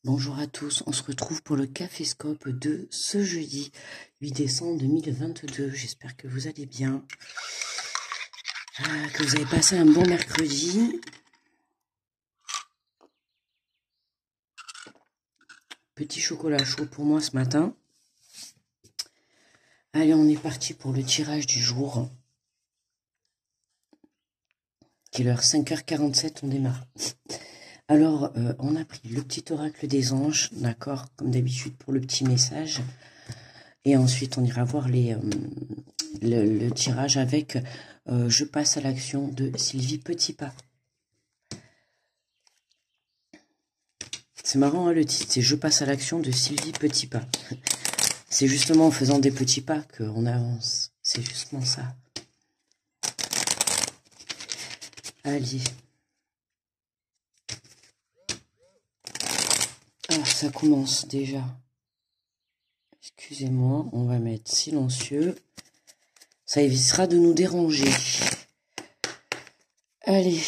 Bonjour à tous, on se retrouve pour le Caféscope de ce jeudi 8 décembre 2022. J'espère que vous allez bien, que vous avez passé un bon mercredi. Petit chocolat chaud pour moi ce matin. Allez, on est parti pour le tirage du jour. Il est l'heure 5h47, on démarre. Alors, on a pris le petit oracle des anges, d'accord, comme d'habitude pour le petit message. Et ensuite, on ira voir le tirage avec Je passe à l'action de Sylvie Petitpas. C'est marrant, hein, le titre, c'est Je passe à l'action de Sylvie Petitpas. C'est justement en faisant des petits pas qu'on avance. C'est justement ça. Allez. Alors, ça commence déjà. Excusez-moi, on va mettre silencieux. Ça évitera de nous déranger. Allez,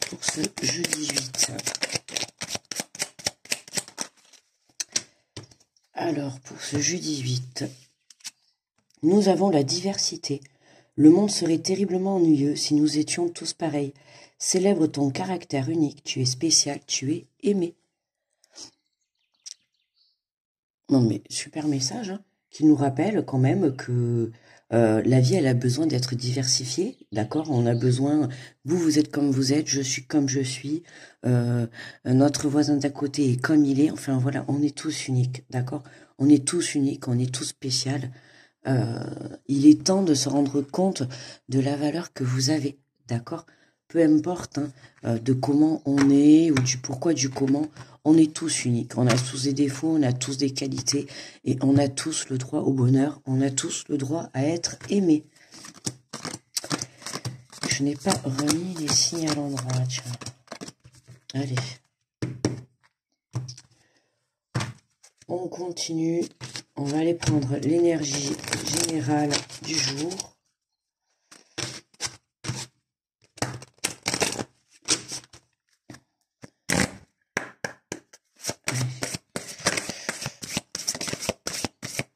pour ce jeudi 8. Alors, pour ce jeudi 8, nous avons la diversité. Le monde serait terriblement ennuyeux si nous étions tous pareils. Célèbre ton caractère unique, tu es spécial, tu es aimé. Non mais, super message, hein, qui nous rappelle quand même que la vie, elle a besoin d'être diversifiée, d'accord? On a besoin, vous êtes comme vous êtes, je suis comme je suis, notre voisin d'à côté est comme il est, enfin voilà, on est tous uniques, d'accord? On est tous uniques, on est tous spéciaux. Il est temps de se rendre compte de la valeur que vous avez, d'accord? Peu importe de comment on est ou du pourquoi, du comment, on est tous uniques. On a tous des défauts, on a tous des qualités et on a tous le droit au bonheur, on a tous le droit à être aimé. Je n'ai pas remis les signes à l'endroit, tiens. Allez. On continue. On va aller prendre l'énergie générale du jour.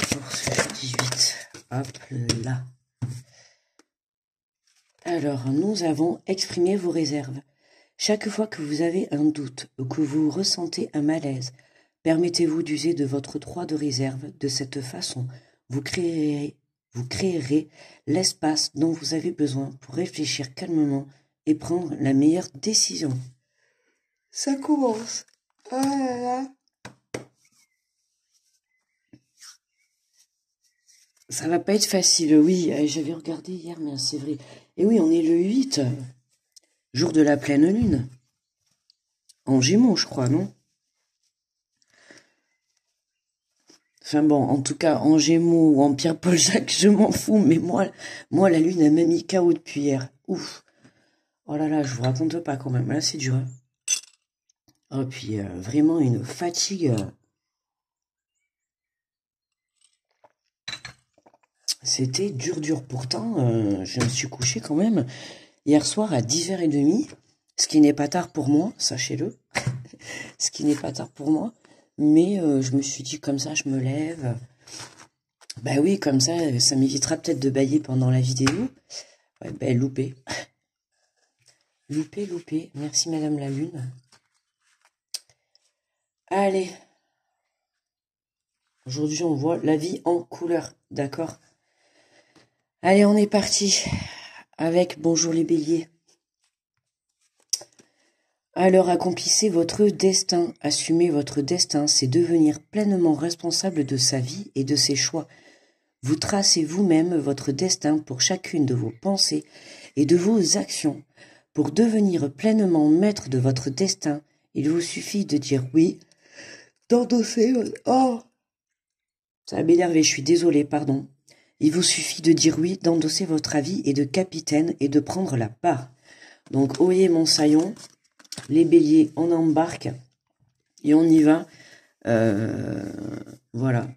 Pour ce 18. Hop là. Alors, nous avons exprimé vos réserves. Chaque fois que vous avez un doute ou que vous ressentez un malaise, permettez-vous d'user de votre droit de réserve. De cette façon, vous créerez l'espace dont vous avez besoin pour réfléchir calmement et prendre la meilleure décision. Ça commence. Ah là là. Ça va pas être facile, oui. J'avais regardé hier, mais c'est vrai. Et oui, on est le 8, jour de la pleine lune. En Gémeaux, je crois, non? Enfin bon, en tout cas, en Gémeaux ou en Pierre-Paul Jacques, je m'en fous. Mais moi, la lune, elle m'a mis KO depuis hier. Ouf. Oh là là, je vous raconte pas quand même. Là, c'est dur. Hein. Oh, puis vraiment une fatigue. C'était dur. Pourtant, je me suis couché quand même hier soir à 10h30. Ce qui n'est pas tard pour moi, sachez-le. Ce qui n'est pas tard pour moi. Mais je me suis dit, comme ça, je me lève. Bah oui, comme ça m'évitera peut-être de bâiller pendant la vidéo. Ouais, ben loupé. Loupé. Merci Madame la Lune. Allez. Aujourd'hui, on voit la vie en couleur, d'accord? Allez, on est parti avec Bonjour les béliers. Alors, accomplissez votre destin. Assumez votre destin, c'est devenir pleinement responsable de sa vie et de ses choix. Vous tracez vous-même votre destin pour chacune de vos pensées et de vos actions. Pour devenir pleinement maître de votre destin, il vous suffit de dire oui, d'endosser... Oh, ça va m'énerver, je suis désolée, pardon. Il vous suffit de dire oui, d'endosser votre avis et de capitaine et de prendre la part. Donc, oyez mon saillon, les béliers, on embarque et on y va. Voilà.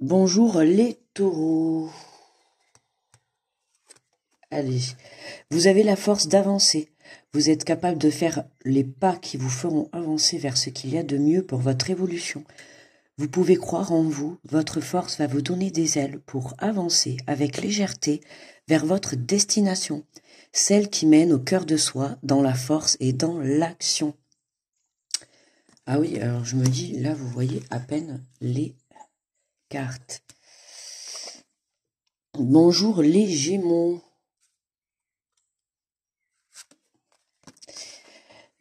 Bonjour les taureaux. Allez, vous avez la force d'avancer. Vous êtes capable de faire les pas qui vous feront avancer vers ce qu'il y a de mieux pour votre évolution. Vous pouvez croire en vous, votre force va vous donner des ailes pour avancer avec légèreté vers votre destination, celle qui mène au cœur de soi, dans la force et dans l'action. Ah oui, alors je me dis, là vous voyez à peine les cartes. Bonjour les Gémeaux.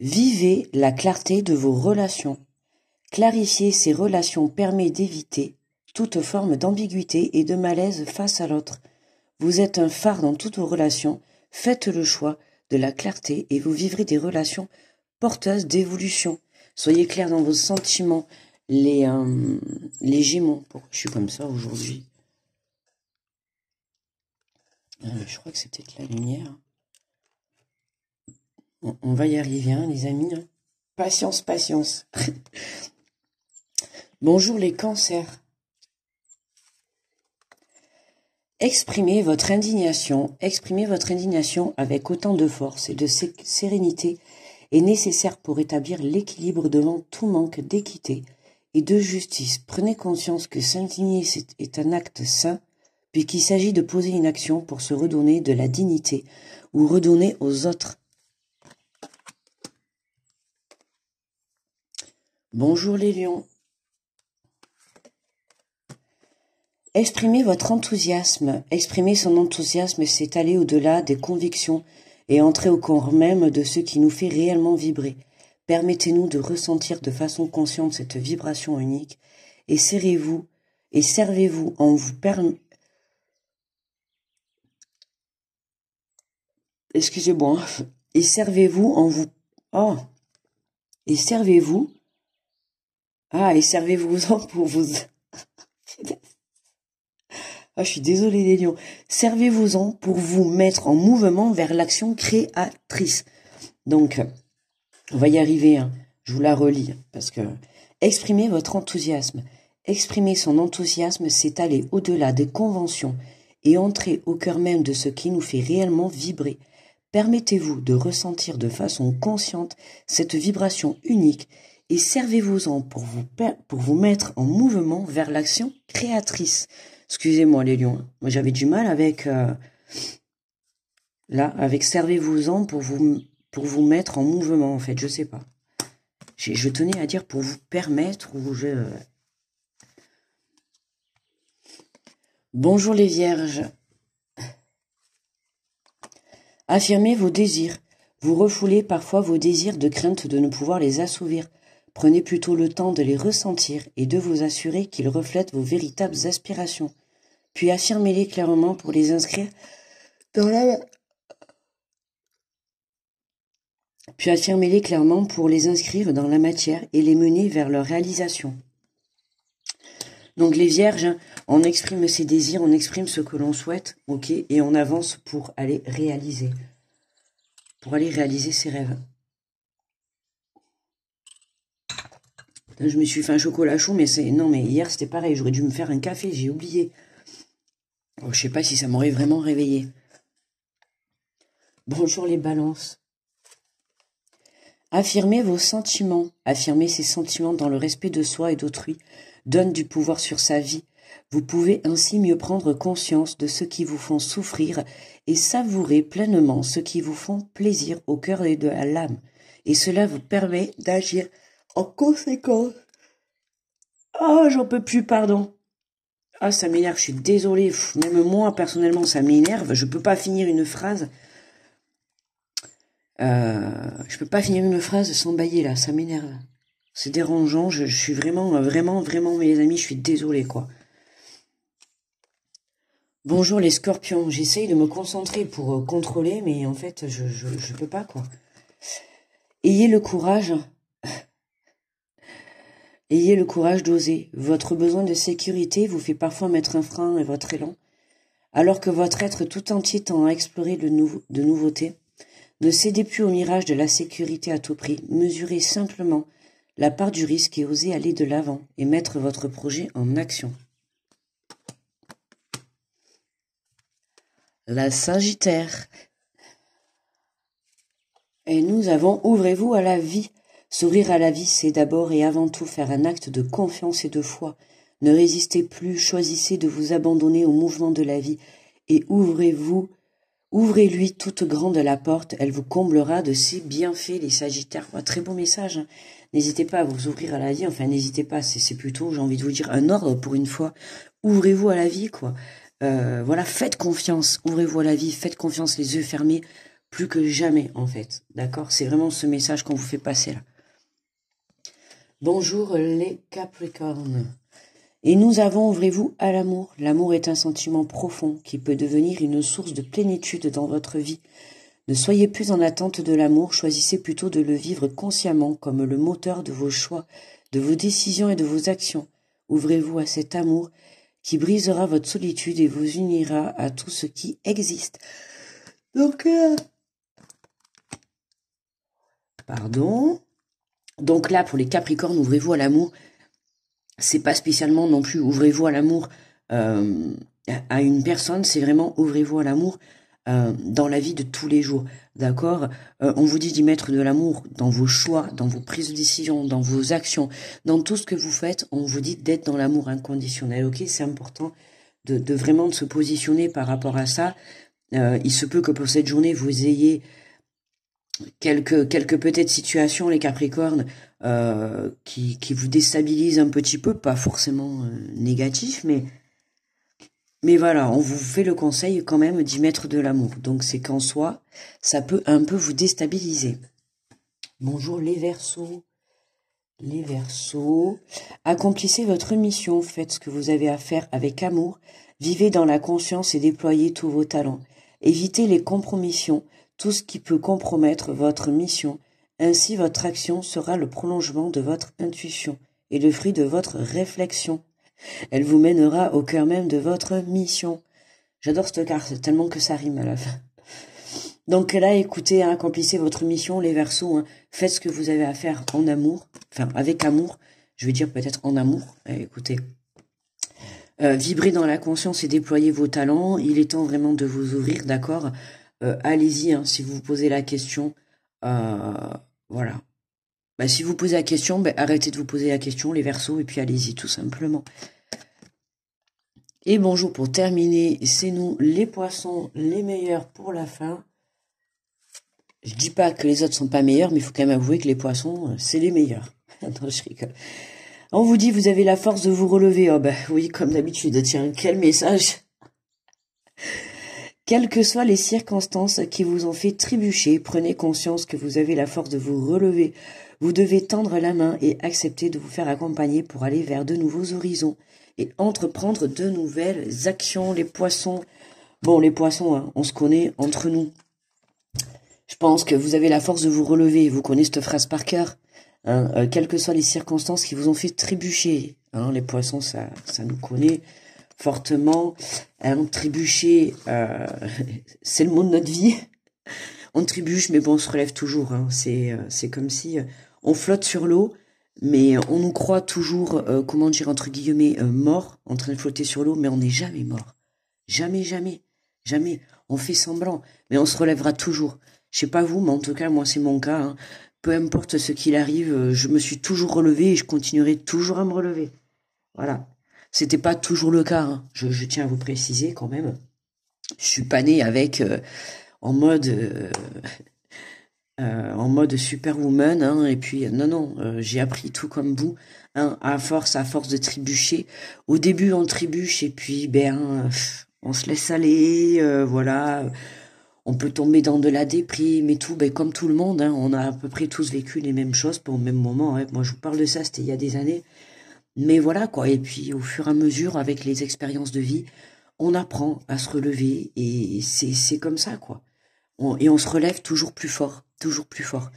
Vivez la clarté de vos relations. Clarifier ces relations permet d'éviter toute forme d'ambiguïté et de malaise face à l'autre. Vous êtes un phare dans toutes vos relations. Faites le choix de la clarté et vous vivrez des relations porteuses d'évolution. Soyez clairs dans vos sentiments, les Gémeaux. Pourquoi je suis comme ça aujourd'hui? Je crois que c'est peut-être la lumière. On va y arriver, hein, les amis. Hein. Patience, patience. Bonjour les cancers. Exprimez votre indignation avec autant de force et de sérénité est nécessaire pour établir l'équilibre devant tout manque d'équité et de justice. Prenez conscience que s'indigner est un acte sain, puis qu'il s'agit de poser une action pour se redonner de la dignité ou redonner aux autres. Bonjour les lions. Exprimez votre enthousiasme. Exprimer son enthousiasme, c'est aller au-delà des convictions et entrer au corps même de ce qui nous fait réellement vibrer. Permettez-nous de ressentir de façon consciente cette vibration unique et servez-vous en vous Excusez-moi. Et servez-vous en vous... Oh. Et servez-vous... Ah, et servez-vous-en pour vous... Ah, je suis désolée les lions. Servez-vous-en pour vous mettre en mouvement vers l'action créatrice. Donc, on va y arriver. Hein. Je vous la relis parce que exprimez votre enthousiasme. Exprimer son enthousiasme, c'est aller au-delà des conventions et entrer au cœur même de ce qui nous fait réellement vibrer. Permettez-vous de ressentir de façon consciente cette vibration unique et servez-vous-en pour vous mettre en mouvement vers l'action créatrice. Excusez-moi les lions, moi j'avais du mal avec avec servez-vous-en pour vous mettre en mouvement en fait, je sais pas. Je tenais à dire pour vous permettre ou je... Bonjour les vierges. Affirmez vos désirs. Vous refoulez parfois vos désirs de crainte de ne pouvoir les assouvir. Prenez plutôt le temps de les ressentir et de vous assurer qu'ils reflètent vos véritables aspirations. Puis affirmez-les clairement pour les inscrire dans la... Puis affirmez-les clairement pour les inscrire dans la matière et les mener vers leur réalisation. Donc les vierges, on exprime ses désirs, on exprime ce que l'on souhaite, ok, et on avance pour aller réaliser ses rêves. Je me suis fait un chocolat chaud, mais hier c'était pareil, j'aurais dû me faire un café, j'ai oublié. Oh, je sais pas si ça m'aurait vraiment réveillé. Bonjour les balances. Affirmez vos sentiments. Affirmer ses sentiments dans le respect de soi et d'autrui donne du pouvoir sur sa vie. Vous pouvez ainsi mieux prendre conscience de ce qui vous font souffrir et savourer pleinement ce qui vous font plaisir au cœur et de l'âme. Et cela vous permet d'agir en conséquence. Ah, j'en peux plus, pardon. Ah, ça m'énerve, je suis désolée. Même moi, personnellement, ça m'énerve. Je peux pas finir une phrase. Je peux pas finir une phrase sans bailler, là. Ça m'énerve. C'est dérangeant. Je suis vraiment, mes amis, je suis désolée, quoi. Bonjour les scorpions. J'essaye de me concentrer pour contrôler, mais en fait, je peux pas, quoi. Ayez le courage... Ayez le courage d'oser. Votre besoin de sécurité vous fait parfois mettre un frein à votre élan, alors que votre être tout entier tend à explorer de nouveautés. Ne cédez plus au mirage de la sécurité à tout prix. Mesurez simplement la part du risque et osez aller de l'avant et mettre votre projet en action. La Sagittaire. Et nous avons ouvrez-vous à la vie. S'ouvrir à la vie, c'est d'abord et avant tout faire un acte de confiance et de foi. Ne résistez plus, choisissez de vous abandonner au mouvement de la vie et ouvrez-lui toute grande la porte, elle vous comblera de ses bienfaits, les Sagittaires. Très beau message, hein. N'hésitez pas à vous ouvrir à la vie, enfin n'hésitez pas, c'est plutôt, j'ai envie de vous dire, un ordre pour une fois. Ouvrez-vous à la vie, quoi. Voilà, faites confiance, ouvrez-vous à la vie, faites confiance, les yeux fermés, plus que jamais, en fait. D'accord? C'est vraiment ce message qu'on vous fait passer, là. Bonjour les Capricornes. Et nous avons, ouvrez-vous à l'amour. L'amour est un sentiment profond qui peut devenir une source de plénitude dans votre vie. Ne soyez plus en attente de l'amour, choisissez plutôt de le vivre consciemment comme le moteur de vos choix, de vos décisions et de vos actions. Ouvrez-vous à cet amour qui brisera votre solitude et vous unira à tout ce qui existe. Donc, Donc là, pour les Capricornes, ouvrez-vous à l'amour. C'est pas spécialement non plus ouvrez-vous à l'amour à une personne, c'est vraiment ouvrez-vous à l'amour dans la vie de tous les jours, d'accord. On vous dit d'y mettre de l'amour dans vos choix, dans vos prises de décision, dans vos actions, dans tout ce que vous faites, on vous dit d'être dans l'amour inconditionnel, ok. C'est important de vraiment de se positionner par rapport à ça. Il se peut que pour cette journée, vous ayez quelques peut-être situations, les Capricornes, qui vous déstabilisent un petit peu, pas forcément négatif, mais voilà, on vous fait le conseil quand même d'y mettre de l'amour. Donc c'est qu'en soi, ça peut un peu vous déstabiliser. Bonjour les Verseaux. Les Verseaux. Accomplissez votre mission, faites ce que vous avez à faire avec amour, vivez dans la conscience et déployez tous vos talents. Évitez les compromissions, tout ce qui peut compromettre votre mission. Ainsi, votre action sera le prolongement de votre intuition et le fruit de votre réflexion. Elle vous mènera au cœur même de votre mission. J'adore cette carte, tellement que ça rime à la fin. Donc là, écoutez, hein, accomplissez votre mission, les Verseaux. Hein, faites ce que vous avez à faire en amour, enfin avec amour. Je vais dire peut-être en amour. Écoutez, vibrez dans la conscience et déployez vos talents. Il est temps vraiment de vous ouvrir, d'accord. Allez-y, hein, si vous vous posez la question. Voilà. Bah, si vous posez la question, bah, arrêtez de vous poser la question, les Verseaux, et puis allez-y, tout simplement. Et bonjour, pour terminer, c'est nous, les Poissons, les meilleurs pour la fin. Je dis pas que les autres sont pas meilleurs, mais il faut quand même avouer que les Poissons, c'est les meilleurs. Non, je rigole. On vous dit, vous avez la force de vous relever. Oh bah oui, comme d'habitude. Tiens, quel message. Quelles que soient les circonstances qui vous ont fait trébucher, prenez conscience que vous avez la force de vous relever. Vous devez tendre la main et accepter de vous faire accompagner pour aller vers de nouveaux horizons et entreprendre de nouvelles actions. Les Poissons, bon, les Poissons, hein, on se connaît entre nous. Je pense que vous avez la force de vous relever. Vous connaissez cette phrase par cœur. Hein, quelles que soient les circonstances qui vous ont fait trébucher. Hein, les Poissons, ça nous connaît fortement. Hein, trébucher, c'est le mot de notre vie. On trébuche, mais bon, on se relève toujours. Hein. C'est comme si on flotte sur l'eau, mais on nous croit toujours, comment dire, entre guillemets, mort, en train de flotter sur l'eau, mais on n'est jamais mort. Jamais, jamais, jamais. On fait semblant, mais on se relèvera toujours. Je sais pas vous, mais en tout cas, moi, c'est mon cas. Hein. Peu importe ce qu'il arrive, je me suis toujours relevé et je continuerai toujours à me relever. Voilà. C'était pas toujours le cas. Hein. Je tiens à vous préciser quand même. Je suis pas née avec en mode superwoman. Hein, et puis non, j'ai appris tout comme vous. Hein, à force de trébucher. Au début, on trébuche et puis on se laisse aller. Voilà. On peut tomber dans de la déprime et tout, comme tout le monde, hein, on a à peu près tous vécu les mêmes choses pour le même moment. Hein. Moi, je vous parle de ça, c'était il y a des années. Mais voilà, quoi. Et puis, au fur et à mesure, avec les expériences de vie, on apprend à se relever et c'est comme ça, quoi. Et on se relève toujours plus fort, toujours plus fort.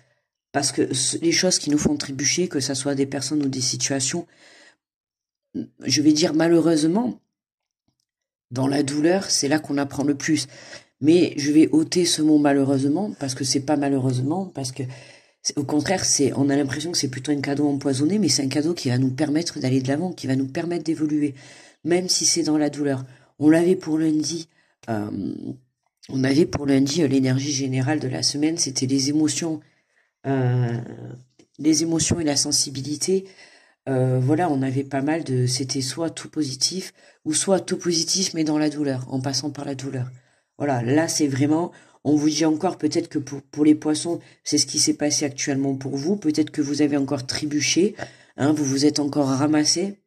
Parce que les choses qui nous font trébucher, que ça soit des personnes ou des situations, je vais dire malheureusement, dans la douleur, c'est là qu'on apprend le plus. Mais je vais ôter ce mot malheureusement, parce que c'est pas malheureusement, parce que au contraire, on a l'impression que c'est plutôt un cadeau empoisonné, mais c'est un cadeau qui va nous permettre d'aller de l'avant, qui va nous permettre d'évoluer, même si c'est dans la douleur. On l'avait pour lundi, On avait pour lundi l'énergie générale de la semaine, c'était euh, les émotions et la sensibilité. Voilà, on avait pas mal de, c'était soit tout positif ou soit tout positif mais dans la douleur, en passant par la douleur. Voilà, là c'est vraiment, on vous dit encore peut-être que pour les poissons, c'est ce qui s'est passé actuellement pour vous. Peut-être que vous avez encore trébuché, hein, vous vous êtes encore ramassé.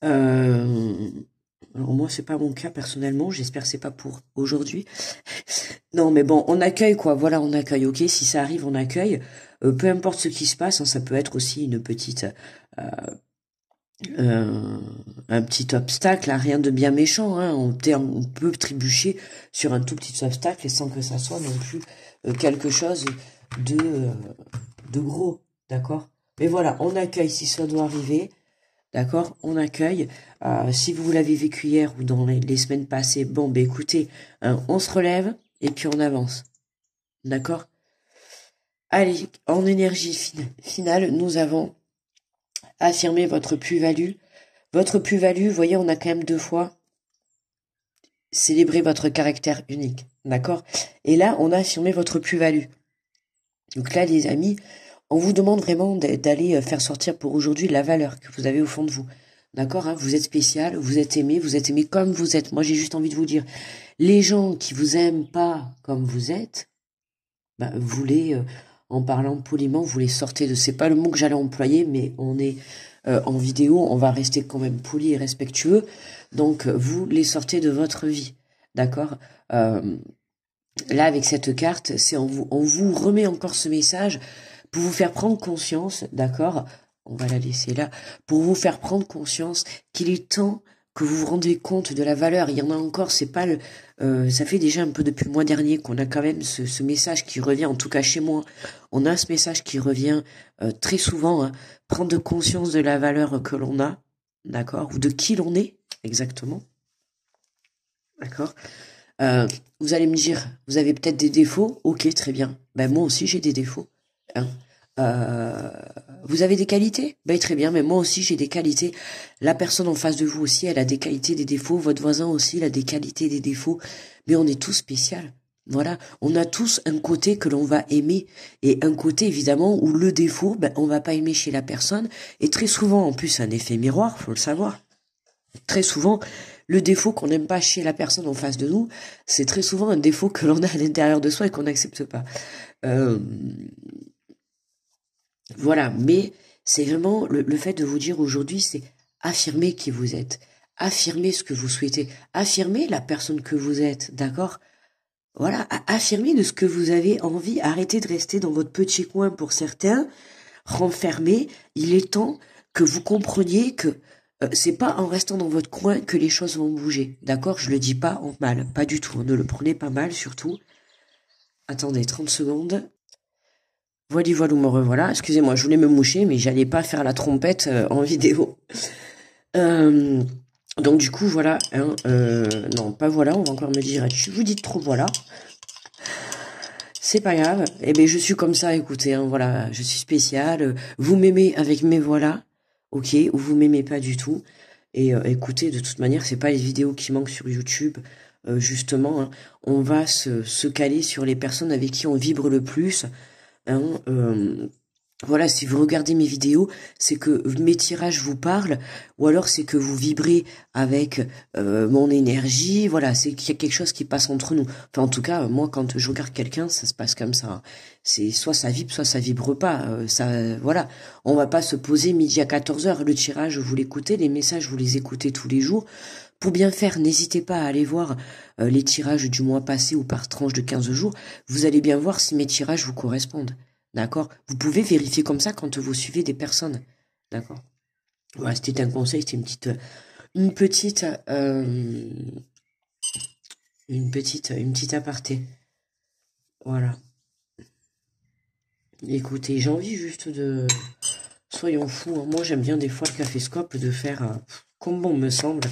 Euh, alors moi c'est pas mon cas personnellement, j'espère que c'est pas pour aujourd'hui. Non mais bon, on accueille quoi, voilà, on accueille, ok, si ça arrive, on accueille. Peu importe ce qui se passe, hein, ça peut être aussi une petite euh, euh, un petit obstacle, hein, rien de bien méchant, hein, on peut trébucher sur un tout petit obstacle et sans que ça soit non plus quelque chose de, euh, de gros, d'accord? Mais voilà, on accueille si ça doit arriver. D'accord, on accueille. Si vous l'avez vécu hier ou dans les semaines passées, bon, ben écoutez, hein, on se relève et puis on avance. D'accord? Allez, en énergie finale, nous avons affirmé votre plus-value. Votre plus-value, vous voyez, on a quand même 2 fois célébré votre caractère unique. D'accord? Et là, on a affirmé votre plus-value. Donc là, les amis, on vous demande vraiment d'aller faire sortir pour aujourd'hui la valeur que vous avez au fond de vous. D'accord, hein, vous êtes spécial, vous êtes aimé comme vous êtes. Moi, j'ai juste envie de vous dire, les gens qui vous aiment pas comme vous êtes, bah, vous les, en parlant poliment, vous les sortez de. C'est pas le mot que j'allais employer, mais on est en vidéo, on va rester quand même poli et respectueux. Donc, vous les sortez de votre vie. D'accord. Là, avec cette carte, on vous remet encore ce message pour vous faire prendre conscience, d'accord? On va la laisser là, pour vous faire prendre conscience qu'il est temps que vous vous rendez compte de la valeur. Il y en a encore, c'est pas le, ça fait déjà un peu depuis le mois dernier qu'on a quand même ce message qui revient, en tout cas chez moi, on a ce message qui revient très souvent, hein, prendre conscience de la valeur que l'on a, d'accord, ou de qui l'on est exactement, d'accord. Euh, Vous allez me dire, vous avez peut-être des défauts. Ok, très bien. Ben moi aussi j'ai des défauts. Hein. Euh, vous avez des qualités? Ben très bien, mais moi aussi j'ai des qualités. La personne en face de vous aussi, elle a des qualités, des défauts. Votre voisin aussi, il a des qualités, des défauts. Mais on est tous spécial. Voilà, on a tous un côté que l'on va aimer et un côté évidemment où le défaut, ben on va pas aimer chez la personne. Et très souvent, en plus, un effet miroir, faut le savoir. Très souvent, le défaut qu'on n'aime pas chez la personne en face de nous, c'est très souvent un défaut que l'on a à l'intérieur de soi et qu'on n'accepte pas. Euh, voilà, mais c'est vraiment le fait de vous dire aujourd'hui, c'est affirmer qui vous êtes, affirmer ce que vous souhaitez, affirmer la personne que vous êtes, d'accord? Voilà, affirmer de ce que vous avez envie, arrêtez de rester dans votre petit coin pour certains, renfermé, il est temps que vous compreniez que c'est pas en restant dans votre coin que les choses vont bouger. D'accord? Je le dis pas en mal, pas du tout. Ne le prenez pas mal, surtout. Attendez, 30 secondes. Voilà, me revoilà. Excusez-moi, je voulais me moucher, mais j'allais pas faire la trompette en vidéo. Euh, donc du coup, voilà. Hein, non, pas voilà, on va encore me dire, tu vous dites trop voilà. C'est pas grave. Eh ben, je suis comme ça, écoutez, hein, voilà, je suis spéciale. Vous m'aimez avec mes voilà, ok, ou vous m'aimez pas du tout. Et écoutez, de toute manière, c'est pas les vidéos qui manquent sur YouTube. Justement, hein, on va se caler sur les personnes avec qui on vibre le plus. Hein, voilà, si vous regardez mes vidéos, c'est que mes tirages vous parlent, ou alors c'est que vous vibrez avec mon énergie, voilà, c'est qu'il y a quelque chose qui passe entre nous. Enfin, en tout cas, moi, quand je regarde quelqu'un, ça se passe comme ça. Hein. C'est soit ça vibre pas. Ça, voilà, on va pas se poser midi à 14h. Le tirage, vous l'écoutez, les messages, vous les écoutez tous les jours. Pour bien faire, n'hésitez pas à aller voir les tirages du mois passé ou par tranche de 15 jours. Vous allez bien voir si mes tirages vous correspondent. D'accord? Vous pouvez vérifier comme ça quand vous suivez des personnes. D'accord? Voilà, c'était un conseil, c'était une petite, une petite aparté. Voilà. Écoutez, j'ai envie juste de, soyons fous, hein. Moi j'aime bien des fois le caféscope de faire comme bon me semble.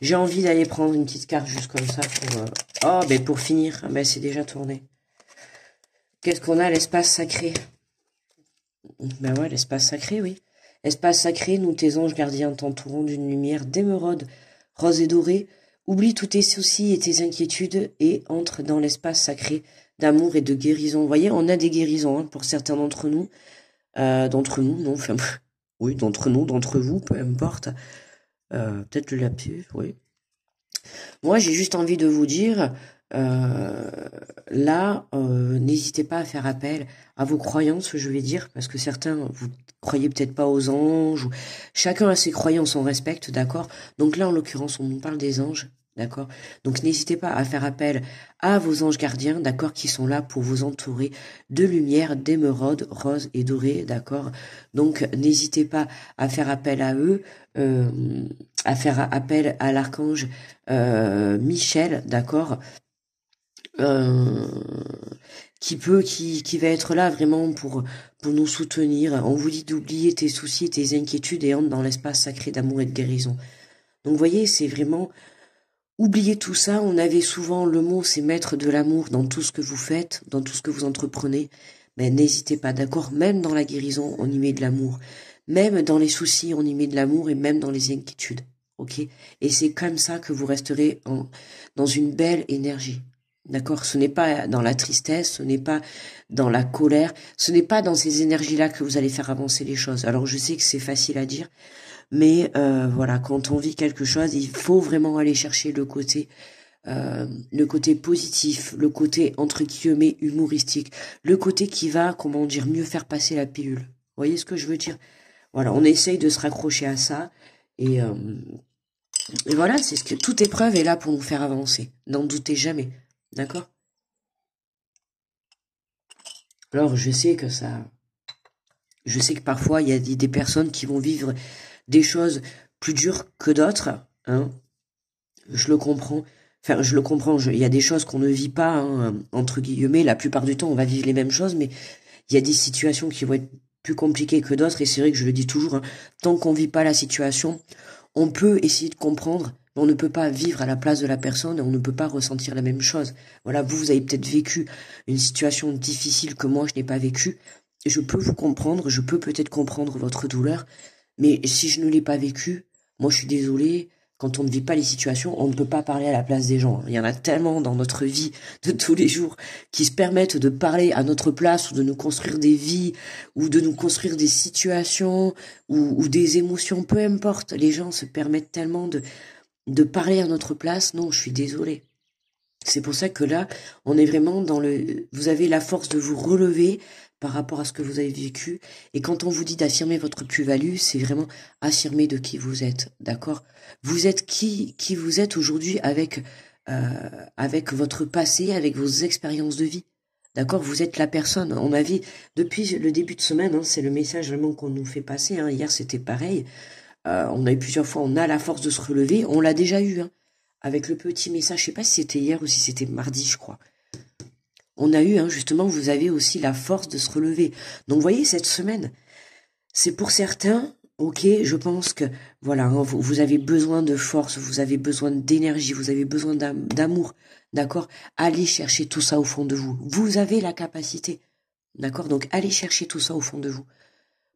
J'ai envie d'aller prendre une petite carte juste comme ça pour, oh, ben pour finir, ben c'est déjà tourné. Qu'est-ce qu'on a? L'espace sacré. Ben ouais, l'espace sacré, oui. Espace sacré, nous tes anges gardiens t'entourons d'une lumière d'émeraude, rose et dorée, Oublie tous tes soucis et tes inquiétudes et entre dans l'espace sacré d'amour et de guérison. Vous voyez, on a des guérisons hein, pour certains d'entre nous, non, enfin, oui, d'entre nous, d'entre vous, peu importe. Peut-être le lapsus, oui. Moi, j'ai juste envie de vous dire, là, n'hésitez pas à faire appel à vos croyances, je vais dire, parce que certains, vous croyez peut-être pas aux anges, ou chacun a ses croyances, on respecte, d'accord? Donc là, en l'occurrence, on nous parle des anges, d'accord? Donc n'hésitez pas à faire appel à vos anges gardiens, d'accord, qui sont là pour vous entourer de lumière, d'émeraude, rose et dorée, d'accord? Donc n'hésitez pas à faire appel à eux, à faire appel à l'archange Michel, d'accord, euh, qui va être là vraiment pour nous soutenir. On vous dit d'oublier tes soucis, tes inquiétudes et entre dans l'espace sacré d'amour et de guérison. Donc, vous voyez, c'est vraiment oublier tout ça. On avait souvent le mot, c'est mettre de l'amour dans tout ce que vous faites, dans tout ce que vous entreprenez. Mais n'hésitez pas, d'accord? Même dans la guérison, on y met de l'amour. Même dans les soucis, on y met de l'amour et même dans les inquiétudes. Ok? Et c'est comme ça que vous resterez dans une belle énergie. D'accord? Ce n'est pas dans la tristesse, ce n'est pas dans la colère, ce n'est pas dans ces énergies-là que vous allez faire avancer les choses. Alors je sais que c'est facile à dire, mais voilà, quand on vit quelque chose, il faut vraiment aller chercher le côté positif, le côté entre guillemets humoristique, le côté qui va, comment dire, mieux faire passer la pilule. Vous voyez ce que je veux dire? Voilà, on essaye de se raccrocher à ça et voilà, c'est ce que toute épreuve est là pour nous faire avancer. N'en doutez jamais, d'accord? Alors je sais que parfois il y a des personnes qui vont vivre des choses plus dures que d'autres, hein. Je le comprends. Enfin, je le comprends. Il y a des choses qu'on ne vit pas, hein, entre guillemets. La plupart du temps, on va vivre les mêmes choses, mais il y a des situations qui vont être plus compliquées que d'autres. Et c'est vrai que je le dis toujours, hein, tant qu'on vit pas la situation, on peut essayer de comprendre, mais on ne peut pas vivre à la place de la personne et on ne peut pas ressentir la même chose. Voilà, vous avez peut-être vécu une situation difficile que moi, je n'ai pas vécue. Et je peux vous comprendre, je peux peut-être comprendre votre douleur, mais si je ne l'ai pas vécu, moi je suis désolée, quand on ne vit pas les situations, on ne peut pas parler à la place des gens. Il y en a tellement dans notre vie de tous les jours qui se permettent de parler à notre place ou de nous construire des vies ou de nous construire des situations ou des émotions, peu importe. Les gens se permettent tellement de parler à notre place. Non, je suis désolée. C'est pour ça que là, on est vraiment vous avez la force de vous relever par rapport à ce que vous avez vécu. Et quand on vous dit d'affirmer votre plus-value, c'est vraiment affirmer de qui vous êtes, d'accord? Vous êtes qui vous êtes aujourd'hui avec votre passé, avec vos expériences de vie. D'accord? Vous êtes la personne. On avait, depuis le début de semaine, hein, c'est le message vraiment qu'on nous fait passer, hein. Hier, c'était pareil. On a eu plusieurs fois, on a la force de se relever. On l'a déjà eu, hein, avec le petit message, je sais pas si c'était hier ou si c'était mardi, je crois. On a eu, hein, justement, vous avez aussi la force de se relever. Donc, vous voyez, cette semaine, c'est pour certains, ok, je pense que, voilà, hein, vous avez besoin de force, vous avez besoin d'énergie, vous avez besoin d'amour, d'accord? Allez chercher tout ça au fond de vous. Vous avez la capacité, d'accord? Donc, allez chercher tout ça au fond de vous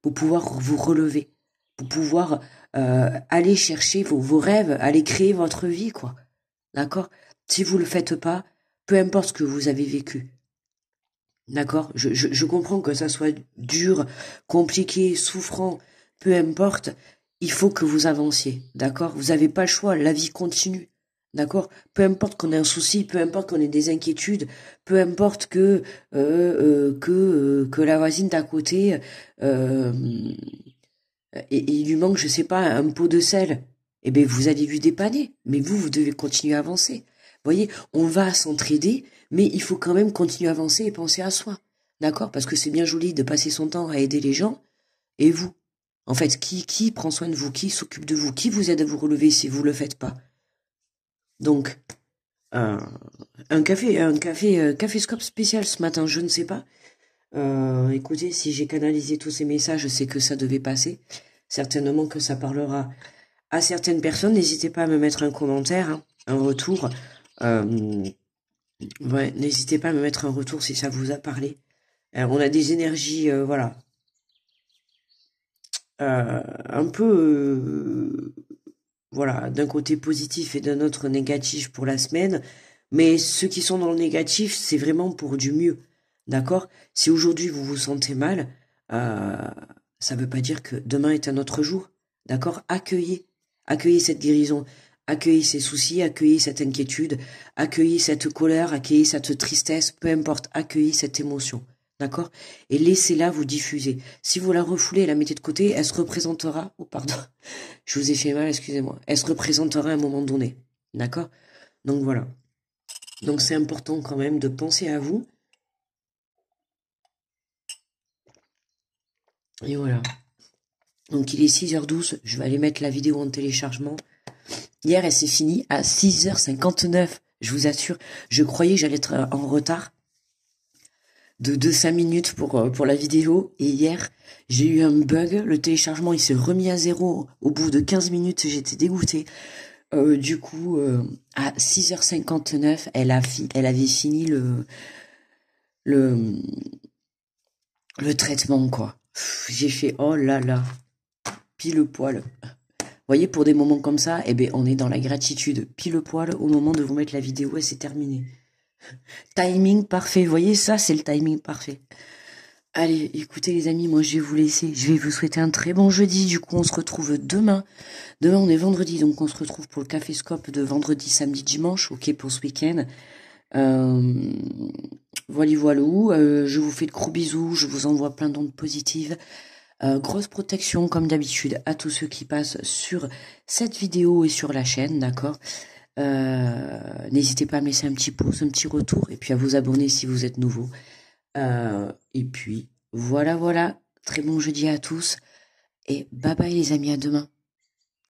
pour pouvoir vous relever, pour pouvoir aller chercher vos rêves, aller créer votre vie, quoi. D'accord? Si vous le faites pas, peu importe ce que vous avez vécu. D'accord? Je comprends que ça soit dur, compliqué, souffrant, peu importe, il faut que vous avanciez. D'accord? Vous n'avez pas le choix, la vie continue. D'accord? Peu importe qu'on ait un souci, peu importe qu'on ait des inquiétudes, peu importe que la voisine d'à côté euh, et il lui manque, je sais pas, un pot de sel, eh bien, vous allez lui dépanner. Mais vous devez continuer à avancer. Vous voyez, on va s'entraider, mais il faut quand même continuer à avancer et penser à soi. D'accord? Parce que c'est bien joli de passer son temps à aider les gens, et vous. En fait, qui prend soin de vous? Qui s'occupe de vous? Qui vous aide à vous relever si vous le faites pas? Donc, euh, caféscope spécial ce matin, je ne sais pas. Écoutez, si j'ai canalisé tous ces messages, c'est que ça devait passer. Certainement que ça parlera à certaines personnes. N'hésitez pas à me mettre un commentaire, hein, un retour. Ouais, n'hésitez pas à me mettre un retour si ça vous a parlé. On a des énergies, voilà, un peu, voilà, d'un côté positif et d'un autre négatif pour la semaine. Mais ceux qui sont dans le négatif, c'est vraiment pour du mieux. D'accord? Si aujourd'hui vous vous sentez mal, euh, ça veut pas dire que demain est un autre jour. D'accord? Accueillez. Accueillez cette guérison. Accueillez ces soucis, accueillez cette inquiétude, accueillez cette colère, accueillez cette tristesse, peu importe, accueillez cette émotion. D'accord? Et laissez-la vous diffuser. Si vous la refoulez et la mettez de côté, elle se représentera, oh pardon, je vous ai fait mal, excusez-moi, elle se représentera à un moment donné. D'accord? Donc voilà. Donc c'est important quand même de penser à vous. Et voilà. Donc il est 6h12, je vais aller mettre la vidéo en téléchargement. Hier, elle s'est finie à 6h59, je vous assure. Je croyais que j'allais être en retard de 5 minutes pour la vidéo. Et hier, j'ai eu un bug. Le téléchargement, il s'est remis à zéro. Au bout de 15 minutes, j'étais dégoûtée. Du coup, à 6h59, elle avait fini le, le traitement, quoi. J'ai fait, oh là là, pile poil. Vous voyez, pour des moments comme ça, eh ben, on est dans la gratitude. Pile poil, au moment de vous mettre la vidéo, et c'est terminé. Timing parfait. Vous voyez, ça, c'est le timing parfait. Allez, écoutez les amis, moi je vais vous laisser. Je vais vous souhaiter un très bon jeudi. Du coup, on se retrouve demain. Demain, on est vendredi, donc on se retrouve pour le Café Scope de vendredi, samedi, dimanche. Ok, pour ce week-end. Voilà. Je vous fais de gros bisous. Je vous envoie plein d'ondes positives. Grosse protection, comme d'habitude, à tous ceux qui passent sur cette vidéo et sur la chaîne, d'accord? N'hésitez pas à me laisser un petit pouce, un petit retour, et puis à vous abonner si vous êtes nouveau. Et puis, voilà. Très bon jeudi à tous. Et bye bye les amis, à demain.